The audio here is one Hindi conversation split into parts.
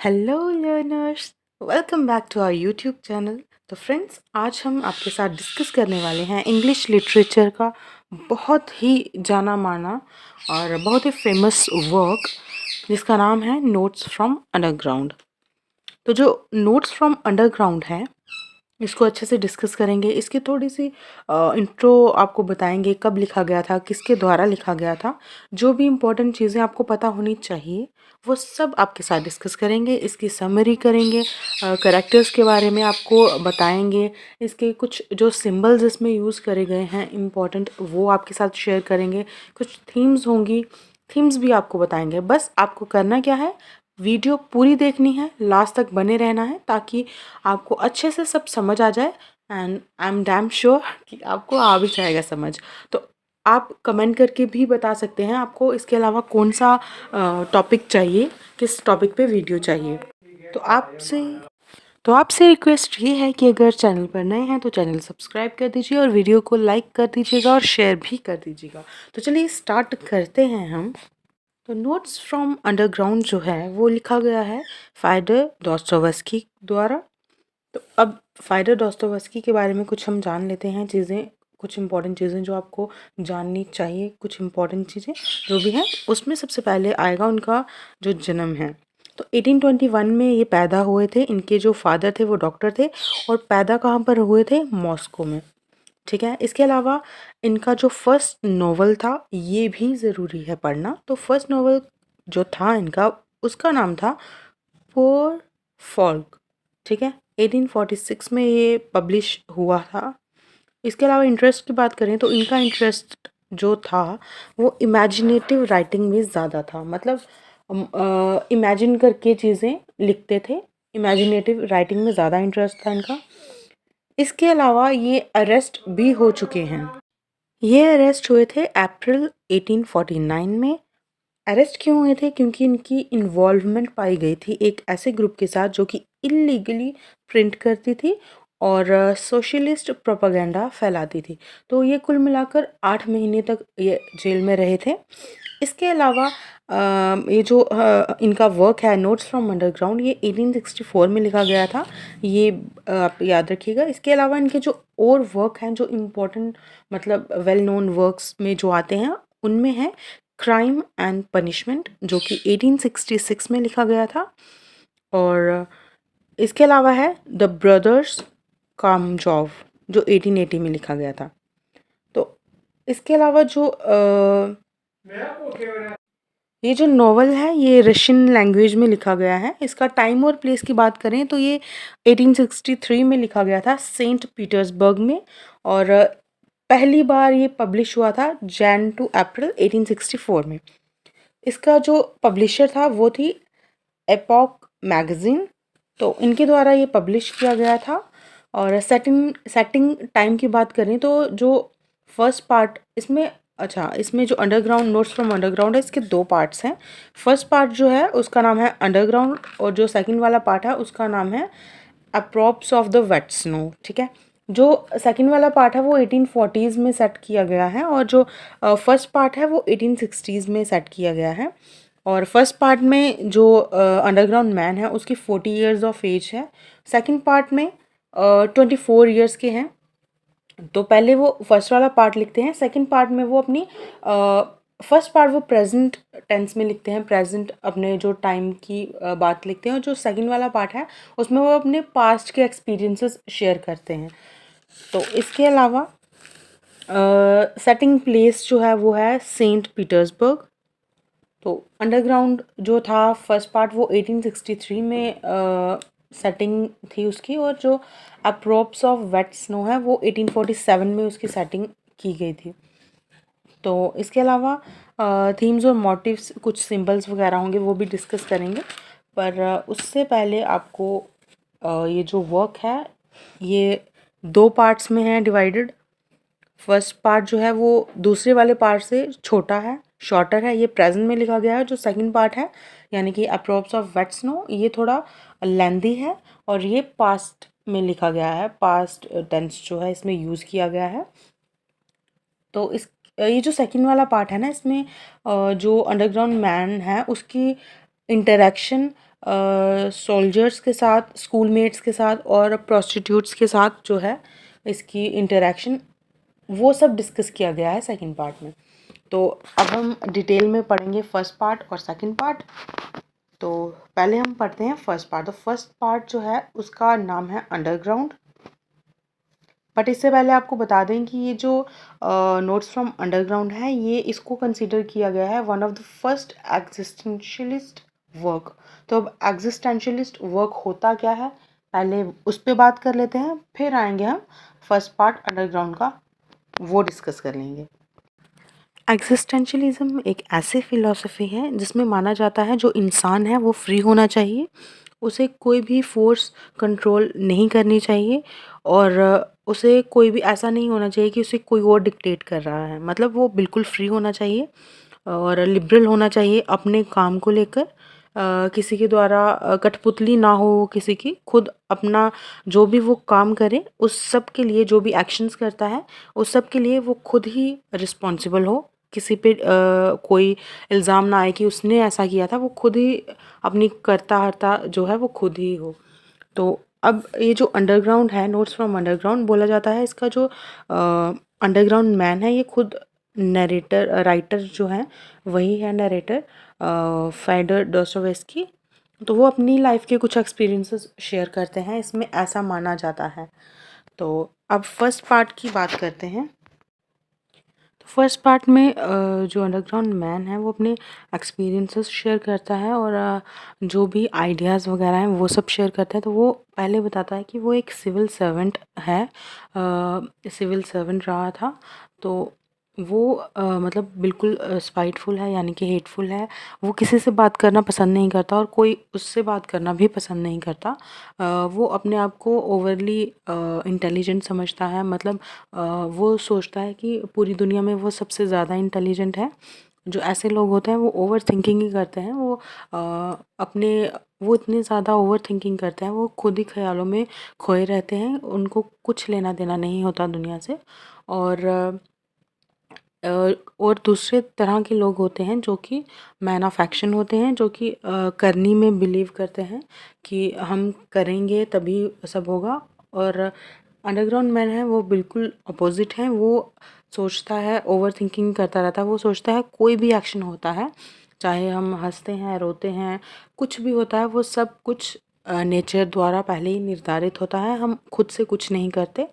Hello learners, welcome back to our YouTube channel. तो फ्रेंड्स, आज हम आपके साथ डिस्कस करने वाले हैं इंग्लिश लिटरेचर का बहुत ही जाना माना और बहुत ही फेमस वर्क जिसका नाम है नोट्स फ्रॉम अंडरग्राउंड। तो जो नोट्स फ्रॉम अंडरग्राउंड है, इसको अच्छे से डिस्कस करेंगे। इसकी थोड़ी सी इंट्रो आपको बताएंगे, कब लिखा गया था, किसके द्वारा लिखा गया था, जो भी इम्पोर्टेंट चीज़ें आपको पता होनी चाहिए वो सब आपके साथ डिस्कस करेंगे। इसकी समरी करेंगे, करेक्टर्स के बारे में आपको बताएंगे, इसके कुछ जो सिंबल्स इसमें यूज़ करे गए हैं इम्पॉर्टेंट वो आपके साथ शेयर करेंगे। कुछ थीम्स होंगी, थीम्स भी आपको बताएंगे। बस आपको करना क्या है, वीडियो पूरी देखनी है, लास्ट तक बने रहना है ताकि आपको अच्छे से सब समझ आ जाए। And I am damn sure कि आपको आ भी जाएगा समझ। तो आप कमेंट करके भी बता सकते हैं आपको इसके अलावा कौन सा टॉपिक चाहिए, किस टॉपिक पे वीडियो चाहिए। तो आपसे तो आपसे रिक्वेस्ट ये है कि अगर चैनल पर नए हैं तो चैनल सब्सक्राइब कर दीजिए और वीडियो को लाइक कर दीजिएगा और शेयर भी कर दीजिएगा। तो चलिए स्टार्ट करते हैं हम। तो नोट्स फ्रॉम अंडरग्राउंड जो है वो लिखा गया है फाइडर दोस्तोवस्की द्वारा। तो अब फाइडर दोस्तोवस्की के बारे में कुछ हम जान लेते हैं चीज़ें, कुछ इंपॉर्टेंट चीज़ें जो आपको जाननी चाहिए। कुछ इंपॉर्टेंट चीज़ें जो भी हैं उसमें सबसे पहले आएगा उनका जो जन्म है। तो 1821 में ये पैदा हुए थे। इनके जो फादर थे वो डॉक्टर थे और पैदा कहाँ पर हुए थे, मॉस्को में। ठीक है, इसके अलावा इनका जो फर्स्ट नॉवल था ये भी ज़रूरी है पढ़ना। तो फर्स्ट नॉवल जो था इनका, उसका नाम था पोर फॉल्क। ठीक है, 1846 में ये पब्लिश हुआ था। इसके अलावा इंटरेस्ट की बात करें तो इनका इंटरेस्ट जो था वो इमेजिनेटिव राइटिंग में ज़्यादा था। मतलब इमेजिन करके चीज़ें लिखते थे। इमेजिनेटिव राइटिंग में ज़्यादा इंटरेस्ट था इनका। इसके अलावा ये अरेस्ट भी हो चुके हैं। ये अरेस्ट हुए थे अप्रैल 1849 में। अरेस्ट क्यों हुए थे, क्योंकि इनकी इन्वॉल्वमेंट पाई गई थी एक ऐसे ग्रुप के साथ जो कि इलीगली प्रिंट करती थी और सोशलिस्ट प्रोपागेंडा फैलाती थी। तो ये कुल मिलाकर 8 महीने तक ये जेल में रहे थे। इसके अलावा ये जो इनका वर्क है नोट्स फ्रॉम अंडरग्राउंड, ये 1864 में लिखा गया था। ये आप याद रखिएगा। इसके अलावा इनके जो और वर्क हैं जो इम्पोर्टेंट, मतलब वेल नोन वर्क्स में जो आते हैं, उनमें है क्राइम एंड पनिशमेंट जो कि 1866 में लिखा गया था। और इसके अलावा है द ब्रदर्स कामजोव जो 1880 में लिखा गया था। तो इसके अलावा जो ये जो नॉवल है ये रशियन लैंग्वेज में लिखा गया है। इसका टाइम और प्लेस की बात करें तो ये 1863 में लिखा गया था सेंट पीटर्सबर्ग में। और पहली बार ये पब्लिश हुआ था जैन टू अप्रैल 1864 में। इसका जो पब्लिशर था वो थी एपॉक मैगज़ीन। तो इनके द्वारा ये पब्लिश किया गया था। और सेटिंग टाइम की बात करें तो जो फर्स्ट पार्ट इसमें, अच्छा, इसमें जो अंडरग्राउंड नोट्स फ्रॉम अंडरग्राउंड है इसके 2 पार्ट्स हैं। फर्स्ट पार्ट जो है उसका नाम है अंडरग्राउंड और जो सेकंड वाला पार्ट है उसका नाम है अप्रॉप्स ऑफ द वेट स्नो। ठीक है, जो सेकंड वाला पार्ट है वो 1840s में सेट किया गया है और जो फर्स्ट पार्ट है वो 1860s में सेट किया गया है। और फर्स्ट पार्ट में जो अंडरग्राउंड मैन है उसकी 40 ईयर्स ऑफ एज है। सेकंड पार्ट में 24 ईयर्स के हैं। तो पहले वो फर्स्ट वाला पार्ट लिखते हैं, सेकंड पार्ट में वो अपनी फर्स्ट पार्ट वो प्रेजेंट टेंस में लिखते हैं, प्रेजेंट अपने जो टाइम की बात लिखते हैं। और जो सेकंड वाला पार्ट है उसमें वो अपने पास्ट के एक्सपीरियंसेस शेयर करते हैं। तो इसके अलावा सेटिंग प्लेस जो है वो है सेंट पीटर्सबर्ग। तो अंडरग्राउंड जो था फर्स्ट पार्ट वो 1863 में सेटिंग थी उसकी। और जो अप्रोप्स ऑफ वेट स्नो है वो 1847 में उसकी सेटिंग की गई थी। तो इसके अलावा थीम्स और मोटिव्स, कुछ सिंबल्स वगैरह होंगे वो भी डिस्कस करेंगे। पर उससे पहले आपको ये जो वर्क है ये 2 पार्ट्स में है डिवाइडेड। फर्स्ट पार्ट जो है वो दूसरे वाले पार्ट से छोटा है, शॉर्टर है। ये प्रेजेंट में लिखा गया है। जो सेकंड पार्ट है यानी कि अप्रोप्स ऑफ वेट स्नो, ये थोड़ा लेंदी है और ये पास्ट में लिखा गया है। पास्ट टेंस जो है इसमें यूज़ किया गया है। तो इस ये जो सेकंड वाला पार्ट है ना, इसमें जो अंडरग्राउंड मैन है उसकी इंटरेक्शन सोल्जर्स के साथ, स्कूलमेट्स के साथ और प्रोस्टिट्यूट्स के साथ जो है इसकी इंटरेक्शन, वो सब डिस्कस किया गया है सेकंड पार्ट में। तो अब हम डिटेल में पढ़ेंगे फर्स्ट पार्ट और सेकंड पार्ट। तो पहले हम पढ़ते हैं फर्स्ट पार्ट। तो फर्स्ट पार्ट जो है उसका नाम है अंडरग्राउंड। बट इससे पहले आपको बता दें कि ये जो नोट्स फ्रॉम अंडरग्राउंड है, ये इसको कंसीडर किया गया है one of the first existentialist work. तो अब एग्जिस्टेंशियलिस्ट वर्क होता क्या है, पहले उस पर बात कर लेते हैं, फिर आएंगे हम फर्स्ट पार्ट अंडरग्राउंड का, वो डिस्कस कर लेंगे। एग्जिस्टेंशियलिज्म एक ऐसी फ़िलॉसफी है जिसमें माना जाता है जो इंसान है वो फ्री होना चाहिए, उसे कोई भी फोर्स कंट्रोल नहीं करनी चाहिए, और उसे कोई भी ऐसा नहीं होना चाहिए कि उसे कोई और डिक्टेट कर रहा है। मतलब वो बिल्कुल फ्री होना चाहिए और लिबरल होना चाहिए अपने काम को लेकर। किसी के द्वारा कठपुतली ना हो वो किसी की, खुद अपना जो भी वो काम करे उस सब के लिए, जो भी एक्शंस करता है उस सब के लिए वो खुद ही रिस्पॉन्सिबल हो। किसी पे कोई इल्ज़ाम ना आए कि उसने ऐसा किया था, वो खुद ही अपनी करता हरता जो है वो खुद ही हो। तो अब ये जो अंडरग्राउंड है, नोट्स फ्रॉम अंडरग्राउंड बोला जाता है, इसका जो अंडरग्राउंड मैन है ये खुद नरेटर, राइटर जो है वही है नरेटर, फेडर डोस्टोवेस्की। तो वो अपनी लाइफ के कुछ एक्सपीरियंसेस शेयर करते हैं इसमें, ऐसा माना जाता है। तो अब फर्स्ट पार्ट की बात करते हैं। तो फर्स्ट पार्ट में जो अंडरग्राउंड मैन है वो अपने एक्सपीरियंसेस शेयर करता है और जो भी आइडियाज़ वगैरह हैं वो सब शेयर करता है। तो वो पहले बताता है कि वो एक सिविल सर्वेंट है, सिविल सर्वेंट रहा था। तो वो मतलब बिल्कुल स्पाइटफुल है, यानी कि हेटफुल है। वो किसी से बात करना पसंद नहीं करता और कोई उससे बात करना भी पसंद नहीं करता। वो अपने आप को ओवरली इंटेलिजेंट समझता है। मतलब वो सोचता है कि पूरी दुनिया में वो सबसे ज़्यादा इंटेलिजेंट है। जो ऐसे लोग होते हैं वो ओवर थिंकिंग ही करते हैं। अपने वो इतने ज़्यादा ओवर थिंकिंग करते हैं, वो खुद ही ख्यालों में खोए रहते हैं, उनको कुछ लेना देना नहीं होता दुनिया से। और और दूसरे तरह के लोग होते हैं जो कि मैन ऑफ एक्शन होते हैं, जो कि करनी में बिलीव करते हैं कि हम करेंगे तभी सब होगा। और अंडरग्राउंड मैन है वो बिल्कुल अपोजिट है। वो सोचता है, ओवर थिंकिंग करता रहता है। वो सोचता है कोई भी एक्शन होता है, चाहे हम हंसते हैं, रोते हैं, कुछ भी होता है, वो सब कुछ नेचर द्वारा पहले ही निर्धारित होता है, हम खुद से कुछ नहीं करते।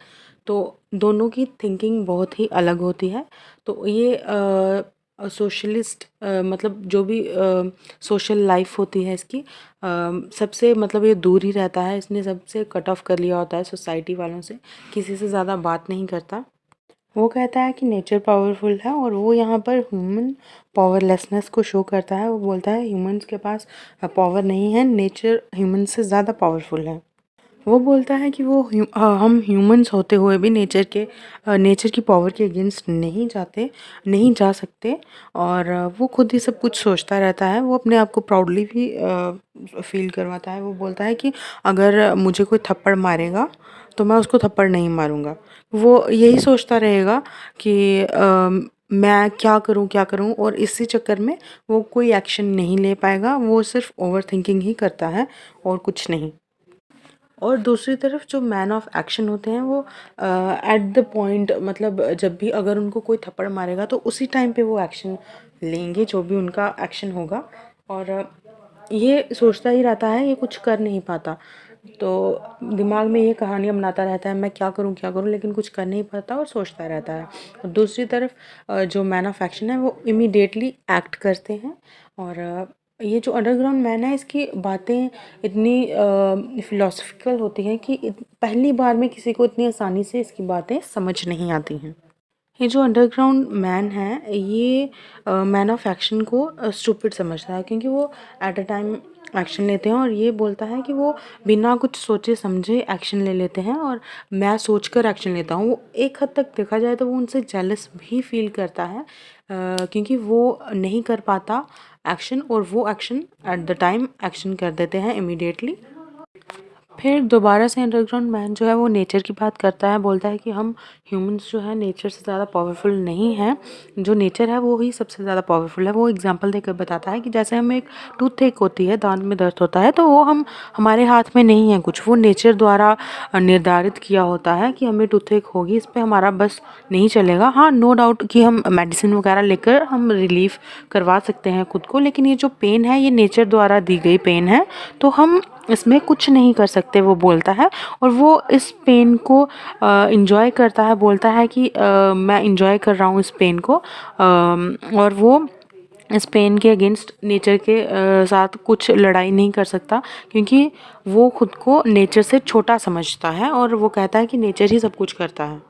तो दोनों की थिंकिंग बहुत ही अलग होती है। तो ये सोशलिस्ट, मतलब जो भी सोशल लाइफ होती है इसकी, सबसे मतलब ये दूर ही रहता है, इसने सबसे कट ऑफ कर लिया होता है सोसाइटी वालों से, किसी से ज़्यादा बात नहीं करता। वो कहता है कि नेचर पावरफुल है और वो यहाँ पर ह्यूमन पावरलेसनेस को शो करता है। वो बोलता है ह्यूमंस के पास पावर नहीं है, नेचर ह्यूमन से ज़्यादा पावरफुल है। वो बोलता है कि हम ह्यूमंस होते हुए भी नेचर की पावर के अगेंस्ट नहीं जा सकते। और वो खुद ही सब कुछ सोचता रहता है। वो अपने आप को प्राउडली भी फील करवाता है। वो बोलता है कि अगर मुझे कोई थप्पड़ मारेगा तो मैं उसको थप्पड़ नहीं मारूंगा। वो यही सोचता रहेगा कि मैं क्या करूं, और इसी चक्कर में वो कोई एक्शन नहीं ले पाएगा। वो सिर्फ ओवर थिंकिंग ही करता है और कुछ नहीं। और दूसरी तरफ जो मैन ऑफ एक्शन होते हैं वो एट द पॉइंट, मतलब जब भी अगर उनको कोई थप्पड़ मारेगा तो उसी टाइम पे वो एक्शन लेंगे, जो भी उनका एक्शन होगा। और ये सोचता ही रहता है, ये कुछ कर नहीं पाता। तो दिमाग में ये कहानियाँ बनाता रहता है, मैं क्या करूँ, लेकिन कुछ कर नहीं पाता और सोचता रहता है। और दूसरी तरफ जो मैन ऑफ एक्शन है वो इमीडिएटली एक्ट करते हैं। और ये जो अंडरग्राउंड मैन है इसकी बातें इतनी फ़िलोसॉफ़िकल होती हैं कि पहली बार में किसी को इतनी आसानी से इसकी बातें समझ नहीं आती हैं। ये जो अंडरग्राउंड मैन है ये मैन ऑफ एक्शन को स्टूपिड समझता है, क्योंकि वो एट अ टाइम एक्शन लेते हैं। और ये बोलता है कि वो बिना कुछ सोचे समझे एक्शन ले लेते हैं, और मैं सोचकर एक्शन लेता हूँ। वो एक हद तक देखा जाए तो वो उनसे जेलस भी फील करता है, क्योंकि वो नहीं कर पाता एक्शन, और वो action at the time action कर देते हैं इमीडिएटली। फिर दोबारा से अंडरग्राउंड मैन जो है वो नेचर की बात करता है, बोलता है कि हम ह्यूमंस जो है नेचर से ज़्यादा पावरफुल नहीं हैं, जो नेचर है वो ही सबसे ज़्यादा पावरफुल है। वो एग्जांपल देकर बताता है कि जैसे हमें एक टूथ एक होती है, दांत में दर्द होता है, तो वो हम हमारे हाथ में नहीं है कुछ, वो नेचर द्वारा निर्धारित किया होता है कि हमें टूथ एक होगी, इस पर हमारा बस नहीं चलेगा। हाँ, नो डाउट कि हम मेडिसिन वगैरह लेकर हम रिलीफ करवा सकते हैं खुद को, लेकिन ये जो पेन है ये नेचर द्वारा दी गई पेन है, तो हम इसमें कुछ नहीं कर सकते, वो बोलता है। और वो इस पेन को इंजॉय करता है, बोलता है कि मैं इंजॉय कर रहा हूँ इस पेन को, और वो इस पेन के अगेंस्ट नेचर के साथ कुछ लड़ाई नहीं कर सकता, क्योंकि वो खुद को नेचर से छोटा समझता है और वो कहता है कि नेचर ही सब कुछ करता है।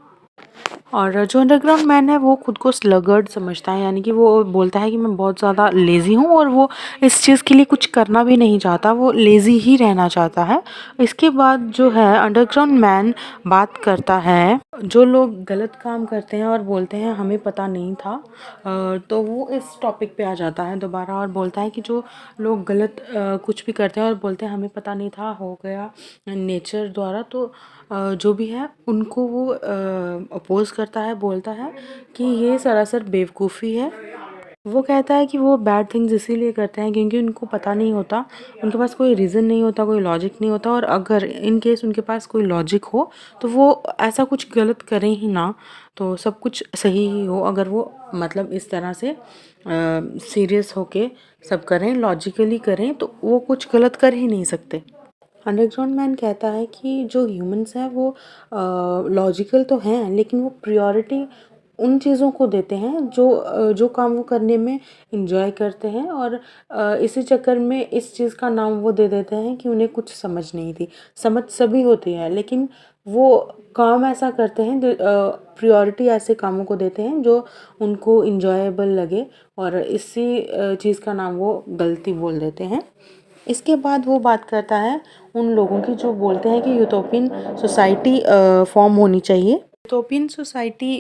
और जो अंडरग्राउंड मैन है वो खुद को स्लगर्ड समझता है, यानी कि वो बोलता है कि मैं बहुत ज़्यादा लेज़ी हूँ, और वो इस चीज़ के लिए कुछ करना भी नहीं चाहता, वो लेज़ी ही रहना चाहता है। इसके बाद जो है अंडरग्राउंड मैन बात करता है जो लोग गलत काम करते हैं और बोलते हैं हमें पता नहीं था, तो वो इस टॉपिक पे आ जाता है दोबारा और बोलता है कि जो लोग गलत कुछ भी करते हैं और बोलते हैं हमें पता नहीं था, हो गया नेचर द्वारा, तो जो भी है उनको वो अपोज करता है, बोलता है कि ये सरासर बेवकूफ़ी है। वो कहता है कि वो बैड थिंग्स इसीलिए करते हैं क्योंकि उनको पता नहीं होता, उनके पास कोई रीज़न नहीं होता, कोई लॉजिक नहीं होता, और अगर इन केस उनके पास कोई लॉजिक हो तो वो ऐसा कुछ गलत करें ही ना, तो सब कुछ सही ही हो। अगर वो मतलब इस तरह से सीरियस होके सब करें, लॉजिकली करें, तो वो कुछ गलत कर ही नहीं सकते। अंडरग्राउंड मैन कहता है कि जो ह्यूमंस हैं वो लॉजिकल तो हैं, लेकिन वो प्रायोरिटी उन चीज़ों को देते हैं जो काम वो करने में इंजॉय करते हैं, और इसी चक्कर में इस चीज़ का नाम वो दे देते हैं कि उन्हें कुछ समझ नहीं थी। समझ सभी होती है, लेकिन वो काम ऐसा करते हैं, प्रायोरिटी ऐसे कामों को देते हैं जो उनको इंजॉयबल लगे, और इसी चीज़ का नाम वो गलती बोल देते हैं। इसके बाद वो बात करता है उन लोगों की जो बोलते हैं कि यूटोपियन सोसाइटी फॉर्म होनी चाहिए। यूटोपियन सोसाइटी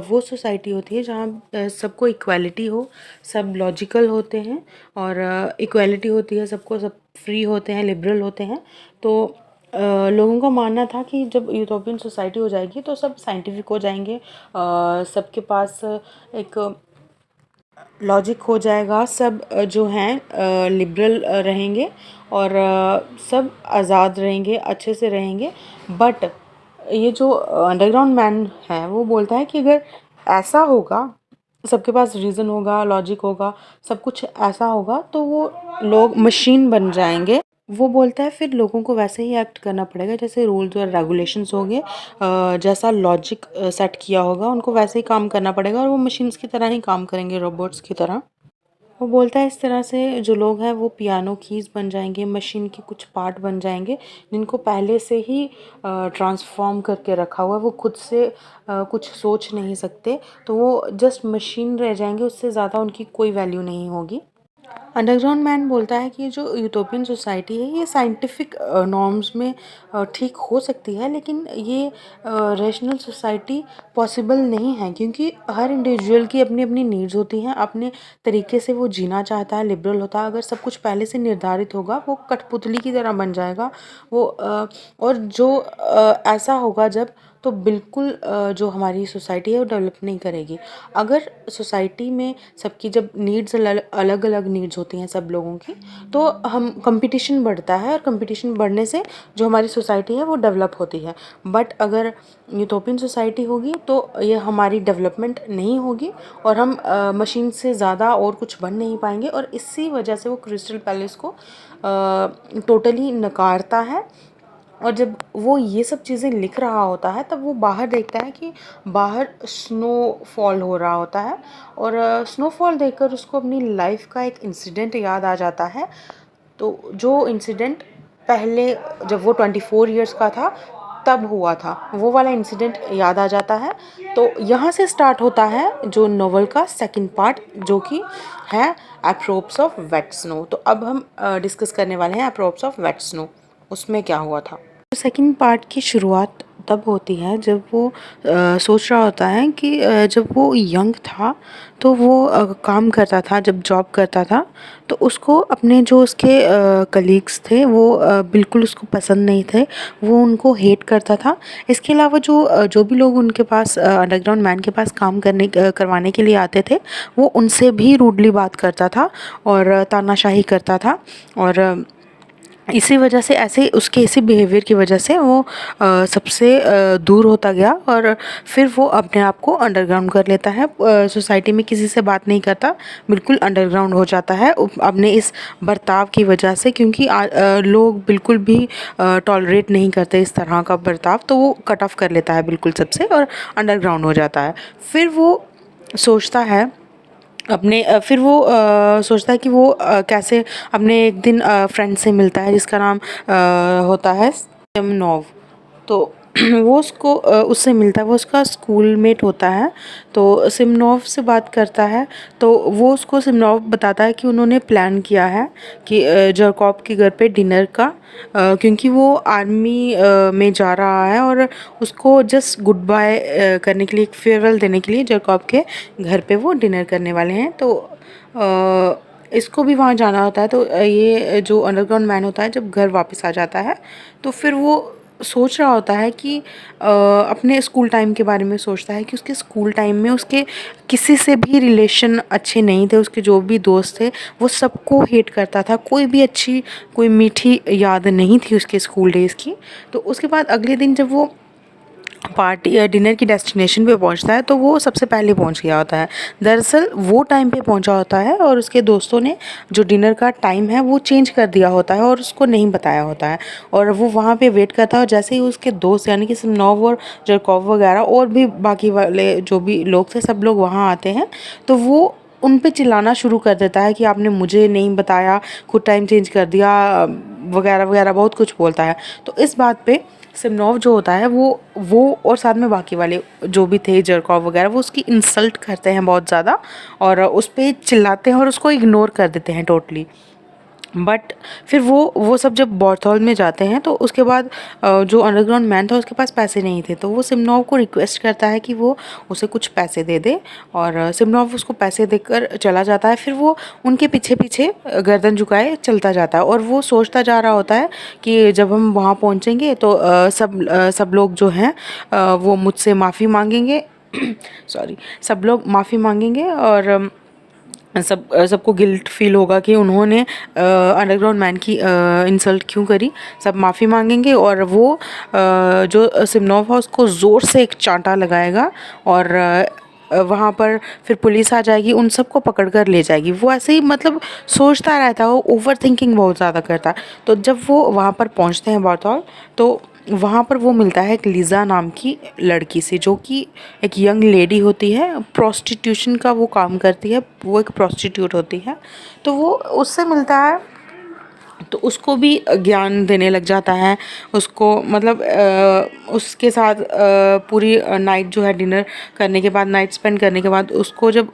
वो सोसाइटी होती है जहाँ सबको इक्वालिटी हो, सब लॉजिकल होते हैं, और इक्वालिटी होती है सबको, सब फ्री होते हैं, लिबरल होते हैं। तो लोगों का मानना था कि जब यूटोपियन सोसाइटी हो जाएगी तो सब साइंटिफिक हो जाएंगे, सबके पास एक लॉजिक हो जाएगा, सब जो हैं लिबरल रहेंगे, और सब आज़ाद रहेंगे, अच्छे से रहेंगे। बट ये जो अंडरग्राउंड मैन है वो बोलता है कि अगर ऐसा होगा, सबके पास रीज़न होगा, लॉजिक होगा, सब कुछ ऐसा होगा, तो वो लोग मशीन बन जाएंगे। वो बोलता है फिर लोगों को वैसे ही एक्ट करना पड़ेगा जैसे रूल्स और रेगुलेशंस होंगे, जैसा लॉजिक सेट किया होगा उनको वैसे ही काम करना पड़ेगा, और वो मशीन्स की तरह ही काम करेंगे, रोबोट्स की तरह। वो बोलता है इस तरह से जो लोग हैं वो पियानो कीज़ बन जाएंगे, मशीन के कुछ पार्ट बन जाएंगे जिनको पहले से ही ट्रांसफॉर्म करके रखा हुआ है, वो खुद से कुछ सोच नहीं सकते, तो वो जस्ट मशीन रह जाएंगे, उससे ज़्यादा उनकी कोई वैल्यू नहीं होगी। अंडरग्राउंड मैन बोलता है कि जो यूटोपियन सोसाइटी है ये साइंटिफिक नॉर्म्स में ठीक हो सकती है, लेकिन ये रैशनल सोसाइटी पॉसिबल नहीं है, क्योंकि हर इंडिविजुअल की अपनी अपनी नीड्स होती हैं, अपने तरीके से वो जीना चाहता है, लिबरल होता है। अगर सब कुछ पहले से निर्धारित होगा वो कठपुतली की तरह बन जाएगा वो, और जो ऐसा होगा जब, तो बिल्कुल जो हमारी सोसाइटी है वो डेवलप नहीं करेगी। अगर सोसाइटी में सबकी जब नीड्स अलग अलग नीड्स होती हैं सब लोगों की, तो हम कंपटीशन बढ़ता है, और कंपटीशन बढ़ने से जो हमारी सोसाइटी है वो डेवलप होती है। बट अगर यूटोपियन सोसाइटी होगी तो ये हमारी डेवलपमेंट नहीं होगी, और हम मशीन से ज़्यादा और कुछ बन नहीं पाएंगे, और इसी वजह से वो क्रिस्टल पैलेस को टोटली नकारता है। और जब वो ये सब चीज़ें लिख रहा होता है तब वो बाहर देखता है कि बाहर स्नोफॉल हो रहा होता है, और स्नोफॉल देखकर उसको अपनी लाइफ का एक इंसिडेंट याद आ जाता है। तो जो इंसिडेंट पहले जब वो 24 इयर्स का था तब हुआ था, वो वाला इंसिडेंट याद आ जाता है। तो यहाँ से स्टार्ट होता है जो नोवेल का सेकंड पार्ट, जो कि है एप्रोप्स ऑफ वेट स्नो। तो अब हम डिस्कस करने वाले हैं एप्रोप्स ऑफ वेट स्नो, उसमें क्या हुआ था। सेकंड पार्ट की शुरुआत तब होती है जब वो सोच रहा होता है कि जब वो यंग था तो वो काम करता था, जब जॉब करता था तो उसको अपने जो उसके कलीग्स थे वो बिल्कुल उसको पसंद नहीं थे, वो उनको हेट करता था। इसके अलावा जो भी लोग उनके पास अंडरग्राउंड मैन के पास काम करवाने के लिए आते थे, वो उनसे भी रूडली बात करता था और तानाशाही करता था। और इसी वजह से ऐसे उसके इसी बिहेवियर की वजह से वो सबसे दूर होता गया और फिर वो अपने आप को अंडरग्राउंड कर लेता है, सोसाइटी में किसी से बात नहीं करता, बिल्कुल अंडरग्राउंड हो जाता है अपने इस बर्ताव की वजह से, क्योंकि लोग बिल्कुल भी टॉलरेट नहीं करते इस तरह का बर्ताव, तो वो कट ऑफ कर लेता है बिल्कुल सबसे और अंडरग्राउंड हो जाता है। फिर वो सोचता है फिर वो सोचता है कि वो कैसे अपने एक दिन फ्रेंड से मिलता है जिसका नाम होता है सिमनोव। तो वो उससे मिलता है, वो उसका स्कूलमेट होता है। तो सिमनोव से बात करता है तो वो उसको सिमनोव बताता है कि उन्होंने प्लान किया है कि जरकॉब के घर पे डिनर का, क्योंकि वो आर्मी में जा रहा है और उसको जस्ट गुड बाय करने के लिए, एक फेयरवेल देने के लिए जरकॉब के घर पे वो डिनर करने वाले हैं। तो इसको भी वहाँ जाना होता है। तो ये जो अंडरग्राउंड मैन होता है जब घर वापस आ जाता है तो फिर वो सोच रहा होता है कि अपने स्कूल टाइम के बारे में सोचता है कि उसके स्कूल टाइम में उसके किसी से भी रिलेशन अच्छे नहीं थे, उसके जो भी दोस्त थे वो सबको हेट करता था, कोई मीठी याद नहीं थी उसके स्कूल डेज़ की। तो उसके बाद अगले दिन जब वो पार्टी डिनर की डेस्टिनेशन पे पहुंचता है तो वो सबसे पहले पहुंच गया होता है। दरअसल वो टाइम पे पहुंचा होता है और उसके दोस्तों ने जो डिनर का टाइम है वो चेंज कर दिया होता है और उसको नहीं बताया होता है, और वो वहाँ पे वेट करता है। और जैसे ही उसके दोस्त यानी कि सिमनोव और जरकॉव वगैरह और भी बाकी वाले जो भी लोग थे सब लोग वहाँ आते हैं, तो वो उन पे चिल्लाना शुरू कर देता है कि आपने मुझे नहीं बताया, खुद टाइम चेंज कर दिया, वगैरह वगैरह बहुत कुछ बोलता है। तो इस बात पे सिमनोव जो होता है वो और साथ में बाकी वाले जो भी थे जरकॉव वगैरह, वो उसकी इंसल्ट करते हैं बहुत ज़्यादा और उस पे चिल्लाते हैं और उसको इग्नोर कर देते हैं टोटली। बट फिर वो सब जब बॉर्थॉल में जाते हैं तो उसके बाद जो अंडरग्राउंड मैन था उसके पास पैसे नहीं थे, तो वो सिमनोव को रिक्वेस्ट करता है कि वो उसे कुछ पैसे दे दे, और सिमनोव उसको पैसे देकर चला जाता है। फिर वो उनके पीछे पीछे गर्दन झुकाए चलता जाता है और वो सोचता जा रहा होता है कि जब हम वहाँ पहुँचेंगे तो सब लोग जो हैं वो मुझसे माफ़ी मांगेंगे सॉरी, सब लोग माफ़ी मांगेंगे और सबको गिल्ट फील होगा कि उन्होंने अंडरग्राउंड मैन की इंसल्ट क्यों करी। सब माफ़ी मांगेंगे और वो जो सिमनोव है उसको ज़ोर से एक चांटा लगाएगा और वहाँ पर फिर पुलिस आ जाएगी, उन सबको पकड़ कर ले जाएगी। वो ऐसे ही मतलब सोचता रहता है, वो ओवर थिंकिंग बहुत ज़्यादा करता है। तो जब वो वहाँ पर पहुँचते हैं बॉर्थोल, तो वहाँ पर वो मिलता है एक लीज़ा नाम की लड़की से, जो कि एक यंग लेडी होती है, प्रोस्टिट्यूशन का वो काम करती है, वो एक प्रोस्टिट्यूट होती है। तो वो उससे मिलता है तो उसको भी ज्ञान देने लग जाता है। उसको मतलब उसके साथ पूरी नाइट जो है डिनर करने के बाद, नाइट स्पेंड करने के बाद उसको जब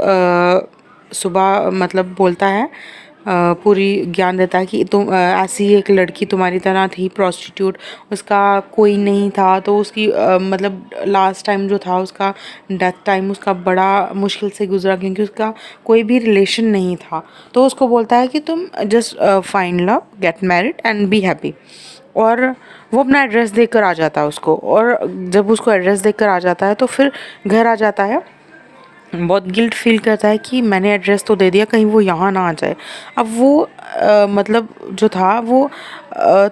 सुबह मतलब बोलता है, पूरी ज्ञान देता है कि तुम ऐसी एक लड़की तुम्हारी तरह थी प्रोस्टिट्यूट, उसका कोई नहीं था, तो उसकी मतलब लास्ट टाइम जो था उसका डेथ टाइम उसका बड़ा मुश्किल से गुजरा क्योंकि उसका कोई भी रिलेशन नहीं था। तो उसको बोलता है कि तुम just find love, get married and be happy. और वो अपना एड्रेस देकर आ जाता है उसको, और जब उसको एड्रेस देकर आ जाता है तो फिर घर आ जाता है, बहुत गिल्ट फील करता है कि मैंने एड्रेस तो दे दिया, कहीं वो यहाँ ना आ जाए। अब वो मतलब जो था वो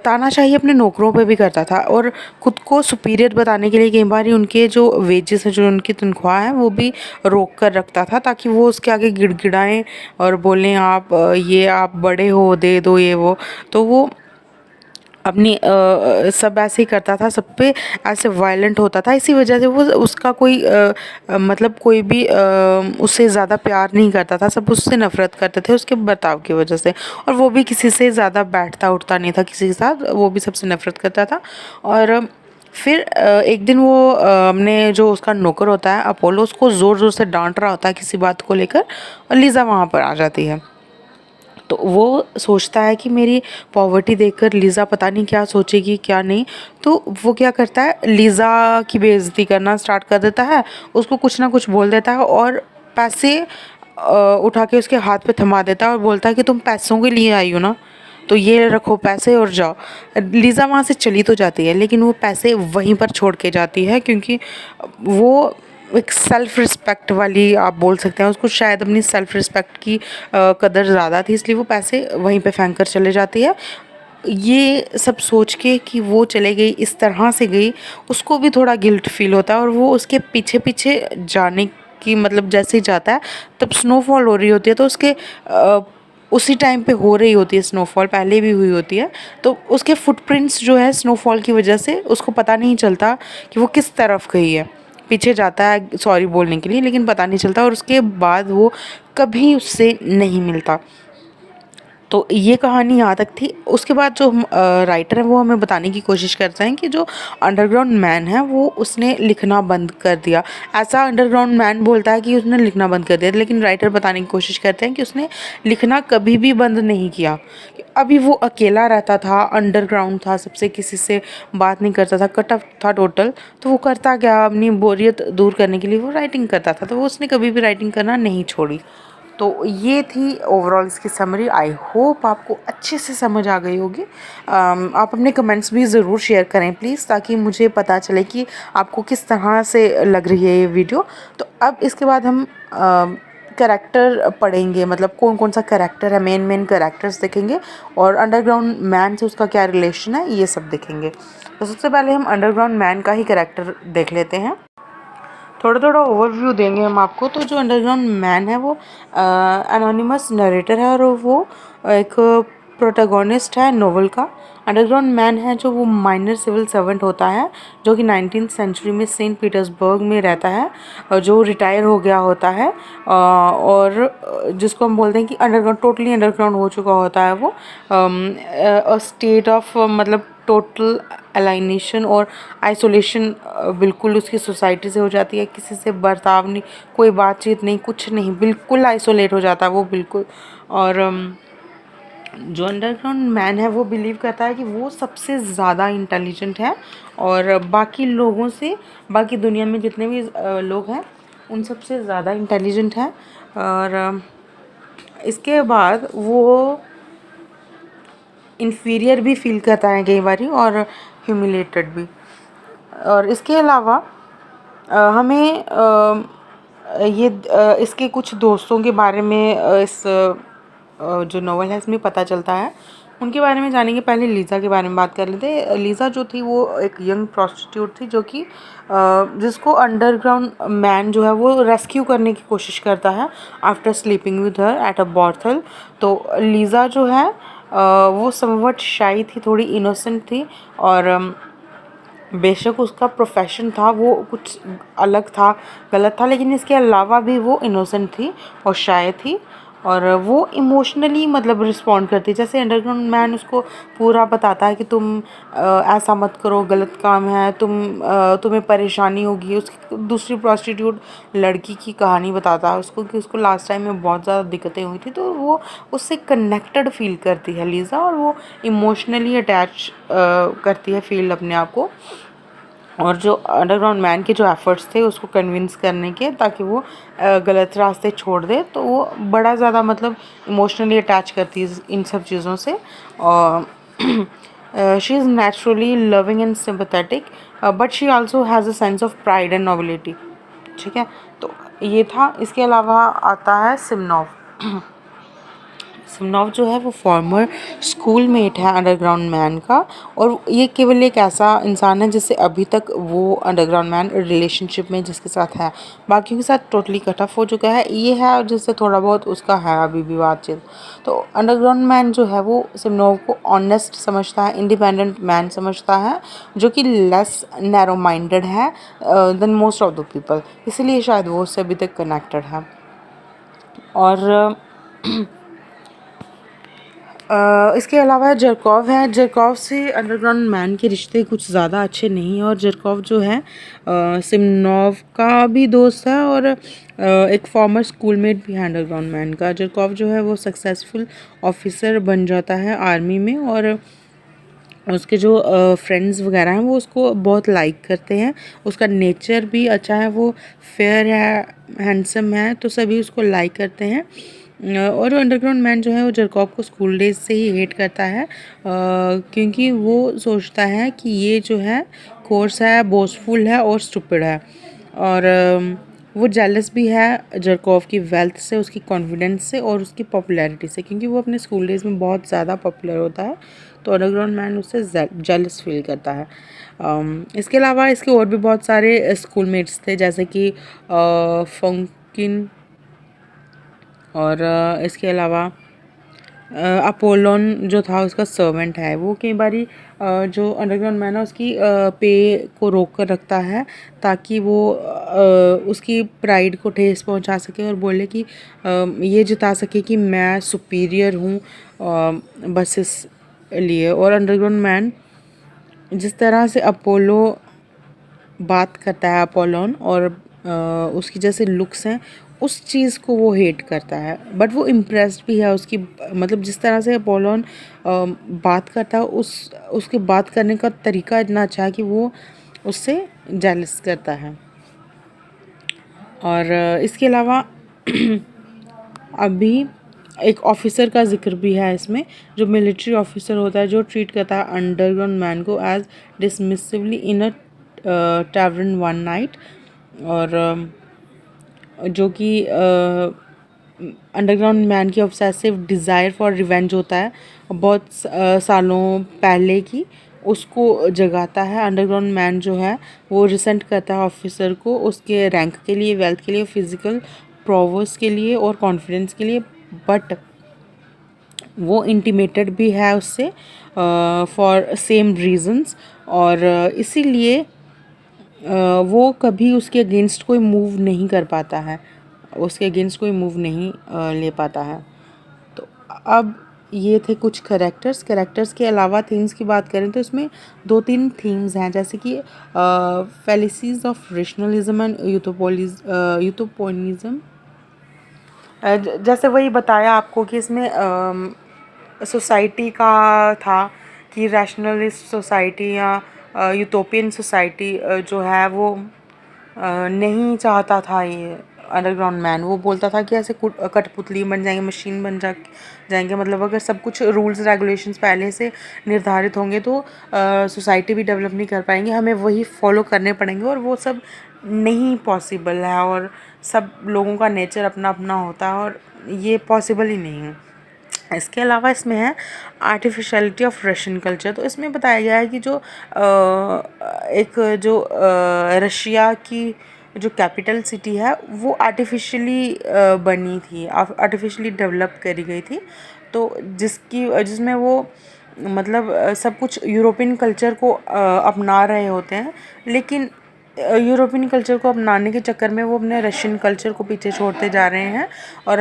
तानाशाही अपने नौकरों पे भी करता था और ख़ुद को सुपीरियर बताने के लिए कई बार उनके जो वेजेस हैं, जो उनकी तनख्वाह है, वो भी रोक कर रखता था ताकि वो उसके आगे गिड़गिड़ाएं और बोलें आप ये आप बड़े हो, दे दो ये वो। तो वो अपनी सब ऐसे ही करता था, सब पे ऐसे वायलेंट होता था। इसी वजह से वो उसका कोई मतलब कोई भी उससे ज़्यादा प्यार नहीं करता था, सब उससे नफ़रत करते थे उसके बर्ताव की वजह से। और वो भी किसी से ज़्यादा बैठता उठता नहीं था किसी के साथ, वो भी सबसे नफ़रत करता था। और फिर एक दिन वो अपने जो उसका नौकर होता है अपोलो, उसको ज़ोर ज़ोर से डांट रहा होता है किसी बात को लेकर, और लीज़ा वहाँ पर आ जाती है। तो वो सोचता है कि मेरी पॉवर्टी देखकर लीज़ा पता नहीं क्या सोचेगी क्या नहीं, तो वो क्या करता है, लीज़ा की बेइज्जती करना स्टार्ट कर देता है, उसको कुछ ना कुछ बोल देता है और पैसे उठा के उसके हाथ पे थमा देता है और बोलता है कि तुम पैसों के लिए आई हो ना, तो ये रखो पैसे और जाओ। लीज़ा वहाँ से चली तो जाती है लेकिन वो पैसे वहीं पर छोड़ के जाती है, क्योंकि वो एक सेल्फ़ रिस्पेक्ट वाली आप बोल सकते हैं उसको, शायद अपनी सेल्फ़ रिस्पेक्ट की कदर ज़्यादा थी, इसलिए वो पैसे वहीं पे फेंक कर चले जाती है। ये सब सोच के कि वो चले गई, इस तरह से गई, उसको भी थोड़ा गिल्ट फ़ील होता है और वो उसके पीछे-पीछे जाने की, मतलब जैसे ही जाता है तब स्नोफॉल हो रही होती है, तो उसके उसी टाइम पे हो रही होती है स्नोफॉल, पहले भी हुई होती है, तो उसके फुटप्रिंट्स जो है स्नोफॉल की वजह से उसको पता नहीं चलता कि वो किस तरफ गई है। पीछे जाता है सॉरी बोलने के लिए लेकिन पता नहीं चलता और उसके बाद वो कभी उससे नहीं मिलता। तो ये कहानी यहाँ तक थी। उसके बाद जो हम राइटर हैं वो हमें बताने की कोशिश करते हैं कि जो अंडरग्राउंड मैन है वो उसने लिखना बंद कर दिया। ऐसा अंडरग्राउंड मैन बोलता है कि उसने लिखना बंद कर दिया, लेकिन राइटर बताने की कोशिश करते हैं कि उसने लिखना कभी भी बंद नहीं किया। अभी वो अकेला रहता था, अंडरग्राउंड था, सबसे किसी से बात नहीं करता था, कट ऑफ था टोटल। तो वो करता क्या, अपनी बोरियत दूर करने के लिए वो राइटिंग करता था, तो वो उसने कभी भी राइटिंग करना नहीं छोड़ी। तो ये थी ओवरऑल इसकी समरी। आई होप आपको अच्छे से समझ आ गई होगी। आप अपने कमेंट्स भी ज़रूर शेयर करें प्लीज़, ताकि मुझे पता चले कि आपको किस तरह से लग रही है ये वीडियो। तो अब इसके बाद हम कैरेक्टर पढ़ेंगे, मतलब कौन कौन सा कैरेक्टर है, मेन कैरेक्टर्स देखेंगे और अंडरग्राउंड मैन से उसका क्या रिलेशन है, ये सब देखेंगे। तो सबसे पहले हम अंडरग्राउंड मैन का ही कैरेक्टर देख लेते हैं। थोड़ा थोड़ा ओवरव्यू देंगे हम आपको। तो जो अंडरग्राउंड मैन है वो एनोनिमस नरेटर है और वो एक प्रोटोगोनिस्ट है नोवेल का। अंडरग्राउंड मैन है जो वो माइनर सिविल सर्वेंट होता है, जो कि 19th सेंचुरी में सेंट पीटर्सबर्ग में रहता है, और जो रिटायर हो गया होता है और जिसको हम बोलते हैं कि अंडरग्राउंड, टोटली अंडरग्राउंड हो चुका होता है वो। स्टेट ऑफ मतलब टोटल अलाइनेशन और आइसोलेशन बिल्कुल उसकी सोसाइटी से हो जाती है, किसी से बर्ताव नहीं, कोई बातचीत नहीं, कुछ नहीं, बिल्कुल आइसोलेट हो जाता है वो बिल्कुल। और जो अंडरग्राउंड मैन है वो बिलीव करता है कि वो सबसे ज़्यादा इंटेलिजेंट है और बाकी लोगों से, बाकी दुनिया में जितने भी लोग हैं उन सबसे ज़्यादा इंटेलिजेंट है। और इसके बाद वो इन्फीरियर भी फील करता है कई बारी और ह्यूमिलेटेड भी। और इसके अलावा हमें इसके कुछ दोस्तों के बारे में इस जो नॉवल है इसमें पता चलता है। उनके बारे में जानेंगे। पहले लीज़ा के बारे में बात कर लेते हैं। लीज़ा जो थी वो एक यंग प्रोस्टिट्यूट थी, जो कि जिसको अंडरग्राउंड मैन जो है वो रेस्क्यू करने की कोशिश करता है after sleeping with her at a brothel. तो लीज़ा जो है वो समवट शाई थी, थोड़ी इनोसेंट थी और बेशक उसका प्रोफेशन था वो कुछ अलग था, गलत था, लेकिन इसके अलावा भी वो इनोसेंट थी और शाय थी और वो इमोशनली मतलब रिस्पॉन्ड करती। जैसे अंडरग्राउंड मैन उसको पूरा बताता है कि तुम ऐसा मत करो, गलत काम है, तुम्हें परेशानी होगी। उसकी दूसरी प्रोस्टिट्यूट लड़की की कहानी बताता है उसको कि उसको लास्ट टाइम में बहुत ज़्यादा दिक्कतें हुई थी, तो वो उससे कनेक्टेड फील करती है लीज़ा और वो इमोशनली अटैच करती है फील अपने आप को। और जो अंडरग्राउंड मैन के जो एफ़र्ट्स थे उसको कन्विंस करने के, ताकि वो गलत रास्ते छोड़ दे, तो वो बड़ा ज़्यादा मतलब इमोशनली अटैच करती है इन सब चीज़ों से। और she is naturally loving and sympathetic but she also has a sense of pride and nobility. ठीक है, तो ये था। इसके अलावा आता है सिमनॉव। सिमनॉव जो है वो फॉर्मर स्कूलमेट है अंडरग्राउंड मैन का, और ये केवल एक ऐसा इंसान है जिससे अभी तक वो अंडरग्राउंड मैन रिलेशनशिप में जिसके साथ है, बाकियों के साथ टोटली कट ऑफ हो चुका है। ये है और जिससे थोड़ा बहुत उसका है अभी भी बातचीत। तो अंडरग्राउंड मैन जो है वो सिमनॉव को ऑनेस्ट समझता है, इंडिपेंडेंट मैन समझता है, जो कि लेस नैरो माइंडेड है than most of the people, इसलिए शायद वो उससे अभी तक कनेक्टेड है। और इसके अलावा जरकॉव है। जरकॉव से अंडरग्राउंड मैन के रिश्ते कुछ ज़्यादा अच्छे नहीं हैं, और जरकॉव जो है सिमनॉव का भी दोस्त है, और एक फॉर्मर स्कूलमेट भी है अंडरग्राउंड मैन का। जरकॉव जो है वो सक्सेसफुल ऑफिसर बन जाता है आर्मी में, और उसके जो फ्रेंड्स वगैरह हैं वो उसको बहुत लाइक करते हैं। उसका नेचर भी अच्छा है, वो फेयर है, हैंडसम है, तो सभी उसको लाइक करते हैं। और अंडरग्राउंड मैन जो है वो जरकॉव को स्कूल डेज से ही हेट करता है, क्योंकि वो सोचता है कि ये जो है कोर्स है बोस्टफुल है और स्टूपिड है। और वो जेलस भी है जरकॉव की वेल्थ से, उसकी कॉन्फिडेंस से और उसकी पॉपुलैरिटी से, क्योंकि वो अपने स्कूल डेज में बहुत ज़्यादा पॉपुलर होता है, तो अंडरग्राउंड मैन उससे जेलस फील करता है। इसके अलावा इसके और भी बहुत सारे स्कूलमेट्स थे, जैसे कि फंकिन, और इसके अलावा अपोलोन जो था उसका सर्वेंट है, वो कई बारी जो अंडरग्राउंड मैन है उसकी पे को रोक कर रखता है, ताकि वो उसकी प्राइड को ठेस पहुंचा सके और बोले कि ये जता सके कि मैं सुपीरियर हूँ बस इस लिए। और अंडरग्राउंड मैन जिस तरह से अपोलो बात करता है अपोलोन, और उसकी जैसे लुक्स हैं, उस चीज़ को वो हेट करता है, बट वो इम्प्रेस्ड भी है उसकी, मतलब जिस तरह से अपोलोन बात करता है, उसके बात करने का तरीका इतना अच्छा है कि वो उससे जेलस करता है। और इसके अलावा अभी एक ऑफिसर का जिक्र भी है इसमें, जो मिलिट्री ऑफिसर होता है, जो ट्रीट करता है अंडरग्राउंड मैन को एज डिसमिसिवली इन अ टैवर्न वन नाइट, और जो कि अंडरग्राउंड मैन की ऑब्सेसिव डिज़ायर फॉर रिवेंज होता है, बहुत सालों पहले की, उसको जगाता है। अंडरग्राउंड मैन जो है वो रिसेंट करता है ऑफिसर को उसके रैंक के लिए, वेल्थ के लिए, फिज़िकल प्रोवर्स के लिए और कॉन्फिडेंस के लिए, बट वो इंटीमेटेड भी है उससे फॉर सेम रीजंस, और इसीलिए वो कभी उसके अगेंस्ट कोई मूव नहीं कर पाता है, उसके अगेंस्ट कोई मूव नहीं ले पाता है। तो अब ये थे कुछ कैरेक्टर्स के अलावा थीम्स की बात करें तो इसमें 2-3 थीम्स हैं, जैसे कि फेलिसीज ऑफ रेशनलिज्म एंड यूथोपोनिज्म। जैसे वही बताया आपको कि इसमें सोसाइटी का था कि रैशनलिस्ट सोसाइटी या यूटोपियन सोसाइटी जो है वो नहीं चाहता था ये अंडरग्राउंड मैन। वो बोलता था कि ऐसे कठपुतली बन जाएंगे, मशीन बन जाएंगे, मतलब अगर सब कुछ रूल्स रेगुलेशंस पहले से निर्धारित होंगे तो सोसाइटी भी डेवलप नहीं कर पाएंगे, हमें वही फॉलो करने पड़ेंगे, और वो सब नहीं पॉसिबल है, और सब लोगों का नेचर अपना अपना होता है और ये पॉसिबल ही नहीं है। इसके अलावा इसमें है आर्टिफिशियलिटी ऑफ रशियन कल्चर। तो इसमें बताया गया है कि जो एक जो रशिया की जो कैपिटल सिटी है वो आर्टिफिशियली बनी थी, आर्टिफिशियली डेवलप करी गई थी, तो जिसमें वो मतलब सब कुछ यूरोपियन कल्चर को अपना रहे होते हैं, लेकिन यूरोपियन कल्चर को अपनाने के चक्कर में वो अपने रशियन कल्चर को पीछे छोड़ते जा रहे हैं। और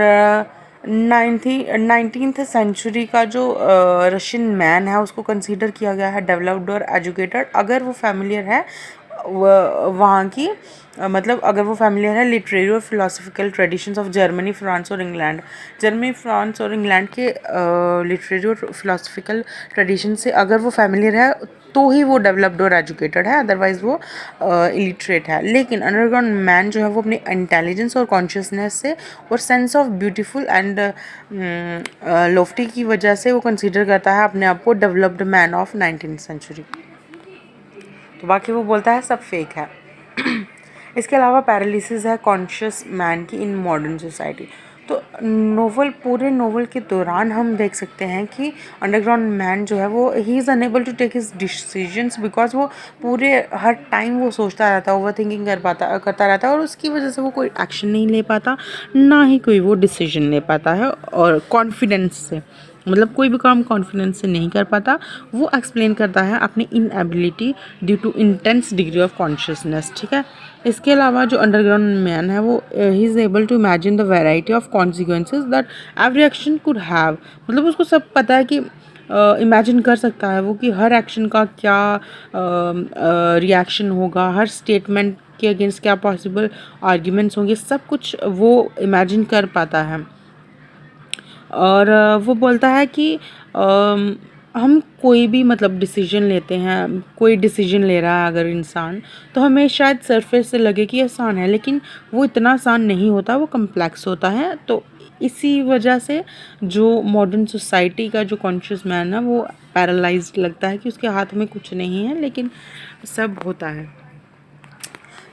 19th सेंचुरी का जो रशियन मैन है उसको कंसीडर किया गया है डेवलप्ड और एजुकेटेड, अगर वो फैमिलियर है वहाँ की, मतलब अगर वो फैमिलियर है लिटरेरी और philosophical traditions of Germany, France और इंग्लैंड। जर्मनी, फ्रांस और इंग्लैंड के लिटरेरी और फिलोसफिकल ट्रेडिशन से अगर वो फैमिलियर है तो ही वो डेवलप्ड और एजुकेटेड है, अदरवाइज़ वो इलिटरेट है। लेकिन अंडरग्राउंड मैन जो है वो अपनी इंटेलिजेंस और कॉन्शियसनेस से और sense of beautiful and Loftie की वजह से वो कंसीडर करता है अपने आप को developed man of 19th century. तो बाकी वो बोलता है सब फेक है। इसके अलावा पैरालिसिस है कॉन्शियस मैन की इन मॉडर्न सोसाइटी। तो पूरे नोवेल के दौरान हम देख सकते हैं कि अंडरग्राउंड मैन जो है वो ही is unable to take his decisions, because वो पूरे हर टाइम वो सोचता रहता है, ओवर थिंकिंग करता रहता है, और उसकी वजह से वो कोई एक्शन नहीं ले पाता, ना ही कोई वो डिसीजन ले पाता है और कॉन्फिडेंस से। मतलब कोई भी काम कॉन्फिडेंस से नहीं कर पाता, वो एक्सप्लेन करता है अपनी inability due to intense degree of consciousness, ठीक है। इसके अलावा जो अंडरग्राउंड मैन है वो ही is able to imagine the variety of consequences that every action could have, मतलब उसको सब पता है कि इमेजिन कर सकता है वो कि हर एक्शन का क्या रिएक्शन होगा, हर स्टेटमेंट के अगेंस्ट क्या पॉसिबल आर्ग्यूमेंट्स होंगे, सब कुछ वो इमेजिन कर पाता है। और वो बोलता है कि हम कोई भी मतलब डिसीजन लेते हैं, कोई डिसीजन ले रहा है अगर इंसान, तो हमें शायद सरफेस से लगे कि आसान है, लेकिन वो इतना आसान नहीं होता, वो कम्प्लेक्स होता है। तो इसी वजह से जो मॉडर्न सोसाइटी का जो कॉन्शियस मैन है वो पैरालाइज्ड लगता है कि उसके हाथ में कुछ नहीं है, लेकिन सब होता है।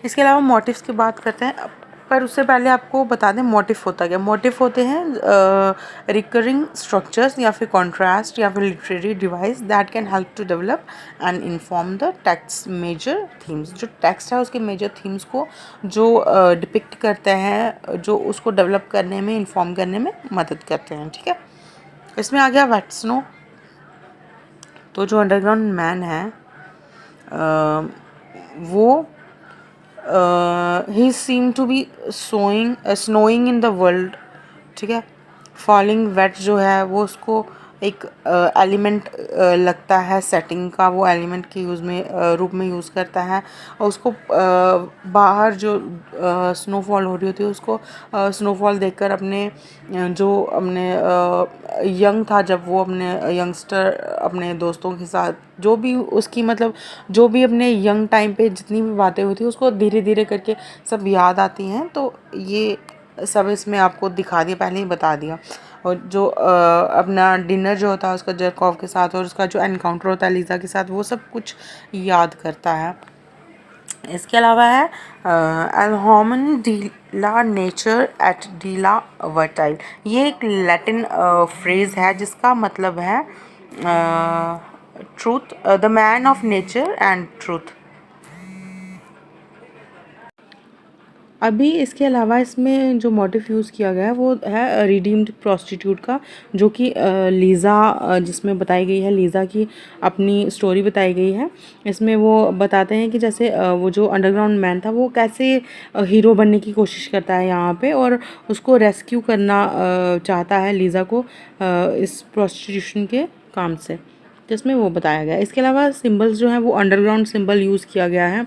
इसके अलावा मोटिव्स की बात करते हैं, पर उससे पहले आपको बता दें मोटिव होता क्या। मोटिव होते हैं रिकरिंग स्ट्रक्चर्स या फिर कॉन्ट्रास्ट या फिर literary device that can help to develop and inform the text major themes. जो टेक्स्ट है उसके मेजर थीम्स को जो डिपिक्ट करते हैं, जो उसको डेवलप करने में, इन्फॉर्म करने में मदद करते हैं, ठीक है। इसमें आ गया वेट्सनो। तो जो अंडरग्राउंड मैन है वो ही seem to be snowing in the world, ठीक है। फॉलिंग वेट जो है वो उसको एक एलिमेंट लगता है सेटिंग का, वो एलिमेंट के यूज़ में रूप में यूज़ करता है। और उसको बाहर जो स्नोफॉल हो रही होती है उसको स्नोफॉल देखकर अपने जो अपने यंग था जब वो अपने यंगस्टर अपने दोस्तों के साथ जो भी उसकी मतलब जो भी अपने यंग टाइम पे जितनी भी बातें हुई थी उसको धीरे धीरे करके सब याद आती हैं। तो ये सब इसमें आपको दिखा दिया, पहले ही बता दिया। और जो अपना डिनर जो होता है उसका जर्कॉफ के साथ और उसका जो एनकाउंटर होता है लीज़ा के साथ, वो सब कुछ याद करता है। इसके अलावा है एल्होमन डीला नेचर एट डीला वर्टाइल। ये एक लैटिन फ्रेज़ है जिसका मतलब है truth, the man of nature and truth. अभी इसके अलावा इसमें जो मोटिव यूज़ किया गया है वो है रिडीम्ड प्रोस्टिट्यूट का, जो कि लीज़ा जिसमें बताई गई है, लीज़ा की अपनी स्टोरी बताई गई है। इसमें वो बताते हैं कि जैसे वो जो अंडरग्राउंड मैन था वो कैसे हीरो बनने की कोशिश करता है यहाँ पे, और उसको रेस्क्यू करना चाहता है लीज़ा को इस प्रोस्टिट्यूशन के काम से, जिसमें वो बताया गया है। इसके अलावा सिम्बल्स जो हैं वो अंडरग्राउंड सिंबल यूज़ किया गया है।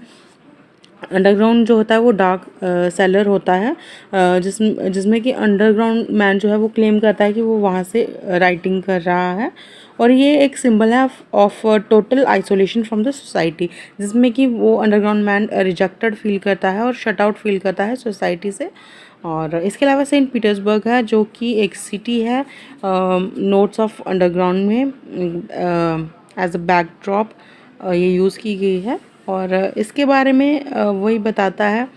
अंडरग्राउंड जो होता है वो डार्क सेलर होता है, जिसमें कि अंडरग्राउंड मैन जो है वो क्लेम करता है कि वो वहाँ से राइटिंग कर रहा है, और ये एक सिंबल है of total isolation from the society, जिसमें कि वो अंडरग्राउंड मैन रिजेक्टेड फील करता है और शट आउट फील करता है सोसाइटी से। और इसके अलावा सेंट पीटर्सबर्ग है जो कि एक सिटी है नोट्स ऑफ अंडरग्राउंड में एज अ बैकड्रॉप ये यूज़ की गई है। और इसके बारे में वही बताता है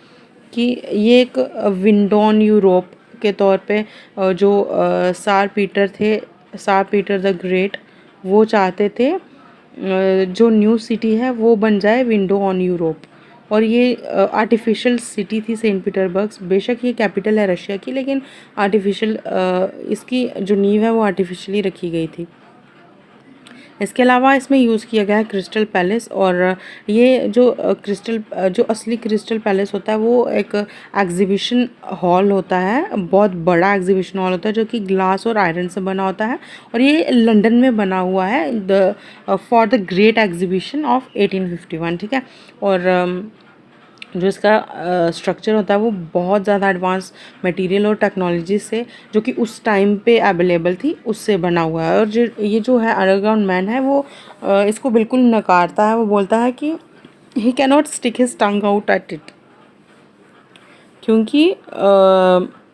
कि ये एक विंडो ऑन यूरोप के तौर पे जो सार पीटर थे, सार पीटर द ग्रेट, वो चाहते थे जो न्यू सिटी है वो बन जाए विंडो ऑन यूरोप। और ये आर्टिफिशियल सिटी थी सेंट पीटर्सबर्ग, बेशक ये कैपिटल है रशिया की, लेकिन आर्टिफिशियल इसकी जो नींव है वो आर्टिफिशियली रखी गई थी। इसके अलावा इसमें यूज़ किया गया है क्रिस्टल पैलेस, और ये जो जो असली क्रिस्टल पैलेस होता है वो एक एग्जीबिशन हॉल होता है, बहुत बड़ा एग्जीबिशन हॉल होता है जो कि ग्लास और आयरन से बना होता है, और ये लंदन में बना हुआ है for the great exhibition of 1851, ठीक है। और जो इसका स्ट्रक्चर होता है वो बहुत ज़्यादा एडवांस मटेरियल और टेक्नोलॉजी से जो कि उस टाइम पे अवेलेबल थी उससे बना हुआ है। और जो ये जो है अंडरग्राउंड मैन है वो इसको बिल्कुल नकारता है। वो बोलता है कि he can not stick his tongue out at it, क्योंकि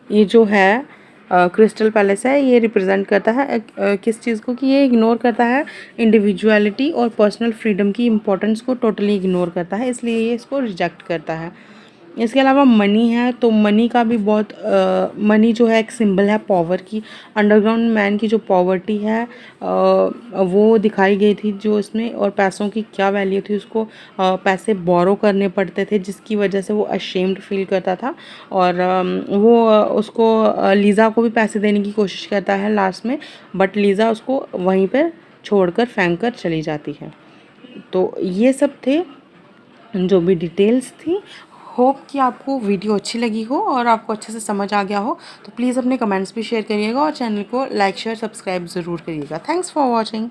ये जो है क्रिस्टल पैलेस है ये रिप्रेजेंट करता है किस चीज़ को, कि ये इग्नोर करता है इंडिविजुअलिटी और पर्सनल फ्रीडम की इम्पोर्टेंस को टोटली इग्नोर करता है, इसलिए ये इसको रिजेक्ट करता है। इसके अलावा मनी है, तो मनी का भी बहुत मनी जो है एक सिंबल है पावर की। अंडरग्राउंड मैन की जो पॉवर्टी है वो दिखाई गई थी जो इसमें, और पैसों की क्या वैल्यू थी, उसको पैसे बोरो करने पड़ते थे जिसकी वजह से वो अशेम्ड फील करता था। और वो उसको लीज़ा को भी पैसे देने की कोशिश करता है लास्ट में, बट लीज़ा उसको वहीं पर छोड़कर फेंक कर चली जाती है। तो ये सब थे जो भी डिटेल्स थी। होप कि आपको वीडियो अच्छी लगी हो और आपको अच्छे से समझ आ गया हो। तो प्लीज़ अपने कमेंट्स भी शेयर करिएगा और चैनल को लाइक शेयर सब्सक्राइब ज़रूर करिएगा। Thanks for watching.